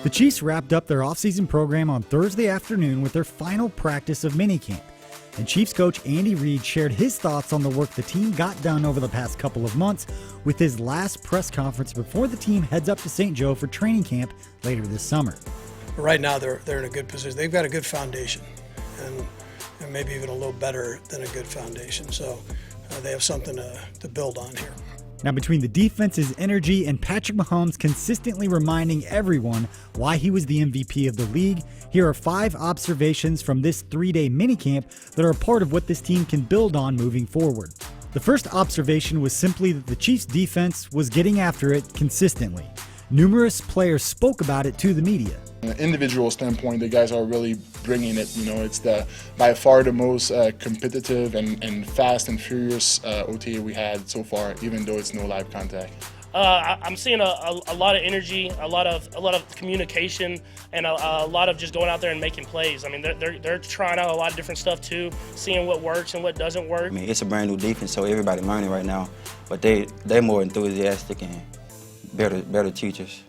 The Chiefs wrapped up their offseason program on Thursday afternoon with their final practice of minicamp. And Chiefs coach Andy Reid shared his thoughts on the work the team got done over the past couple of months with his last press conference before the team heads up to St. Joe for training camp later this summer. Right now they're in a good position. They've got a good foundation and maybe even a little better than a good foundation. So they have something to build on here. Now, between the defense's energy and Patrick Mahomes consistently reminding everyone why he was the MVP of the league, here are 5 observations from this 3-day minicamp that are a part of what this team can build on moving forward. The first observation was simply that the Chiefs' defense was getting after it consistently. Numerous players spoke about it to the media. From an individual standpoint, the guys are really bringing it. It's by far the most competitive and fast and furious OTA we had so far, even though it's no live contact. I'm seeing a lot of energy, a lot of communication, and a lot of just going out there and making plays. I mean, they're trying out a lot of different stuff too, seeing what works and what doesn't work. I mean, it's a brand new defense, so everybody learning right now, but they're more enthusiastic and better teachers.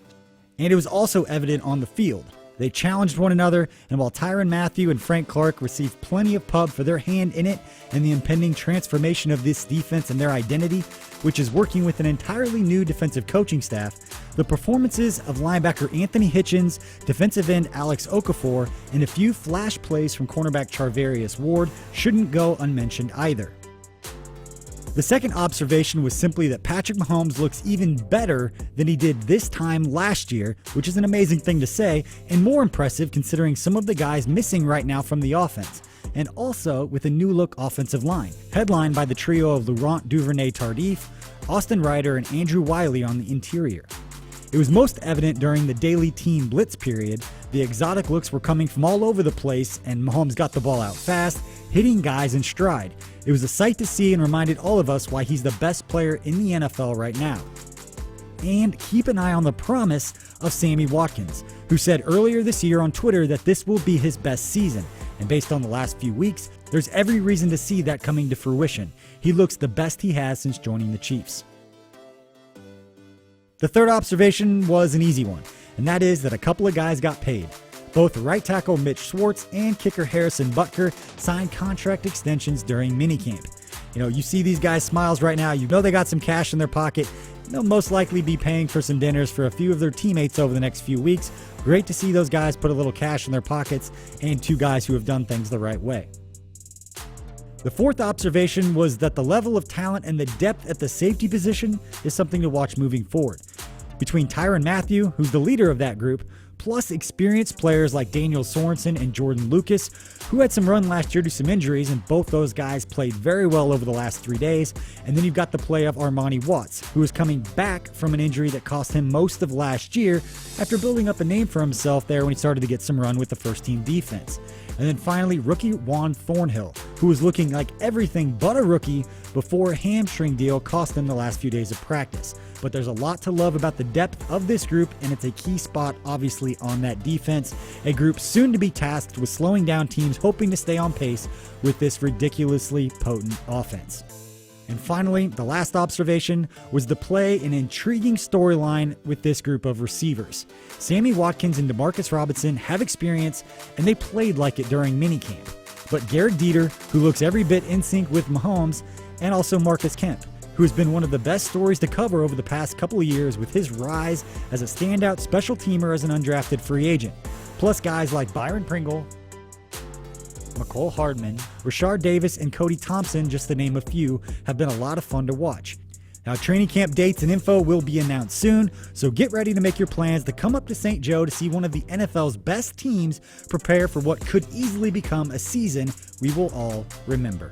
And it was also evident on the field. They challenged one another, and while Tyrann Mathieu and Frank Clark received plenty of pub for their hand in it and the impending transformation of this defense and their identity, which is working with an entirely new defensive coaching staff, the performances of linebacker Anthony Hitchens, defensive end Alex Okafor, and a few flash plays from cornerback Charvarius Ward shouldn't go unmentioned either. The second observation was simply that Patrick Mahomes looks even better than he did this time last year, which is an amazing thing to say, and more impressive considering some of the guys missing right now from the offense, and also with a new-look offensive line, headlined by the trio of Laurent Duvernay-Tardif, Austin Ryder, and Andrew Wiley on the interior. It was most evident during the daily team blitz period. The exotic looks were coming from all over the place, and Mahomes got the ball out fast, hitting guys in stride. It was a sight to see and reminded all of us why he's the best player in the NFL right now. And keep an eye on the promise of Sammy Watkins, who said earlier this year on Twitter that this will be his best season. And based on the last few weeks, there's every reason to see that coming to fruition. He looks the best he has since joining the Chiefs. The third observation was an easy one, and that is that a couple of guys got paid. Both right tackle Mitch Schwartz and kicker Harrison Butker signed contract extensions during minicamp. You see these guys' smiles right now. You know they got some cash in their pocket. They'll most likely be paying for some dinners for a few of their teammates over the next few weeks. Great to see those guys put a little cash in their pockets, and 2 guys who have done things the right way. The fourth observation was that the level of talent and the depth at the safety position is something to watch moving forward. Between Tyrann Mathieu, who's the leader of that group, plus experienced players like Daniel Sorensen and Jordan Lucas, who had some run last year due to some injuries, and both those guys played very well over the last 3 days. And then you've got the play of Armani Watts, who is coming back from an injury that cost him most of last year after building up a name for himself there when he started to get some run with the first-team defense. And then finally, rookie Juan Thornhill, who was looking like everything but a rookie before a hamstring deal cost him the last few days of practice. But there's a lot to love about the depth of this group, and it's a key spot, obviously, on that defense. A group soon to be tasked with slowing down teams hoping to stay on pace with this ridiculously potent offense. And finally, the last observation was the play an intriguing storyline with this group of receivers. Sammy Watkins and Demarcus Robinson have experience, and they played like it during minicamp. But Garrett Dieter, who looks every bit in sync with Mahomes, and also Marcus Kemp, who has been one of the best stories to cover over the past couple of years with his rise as a standout special teamer as an undrafted free agent. Plus guys like Byron Pringle, McCole Hardman, Rashard Davis, and Cody Thompson, just to name a few, have been a lot of fun to watch. Now, training camp dates and info will be announced soon, so get ready to make your plans to come up to St. Joe to see one of the NFL's best teams prepare for what could easily become a season we will all remember.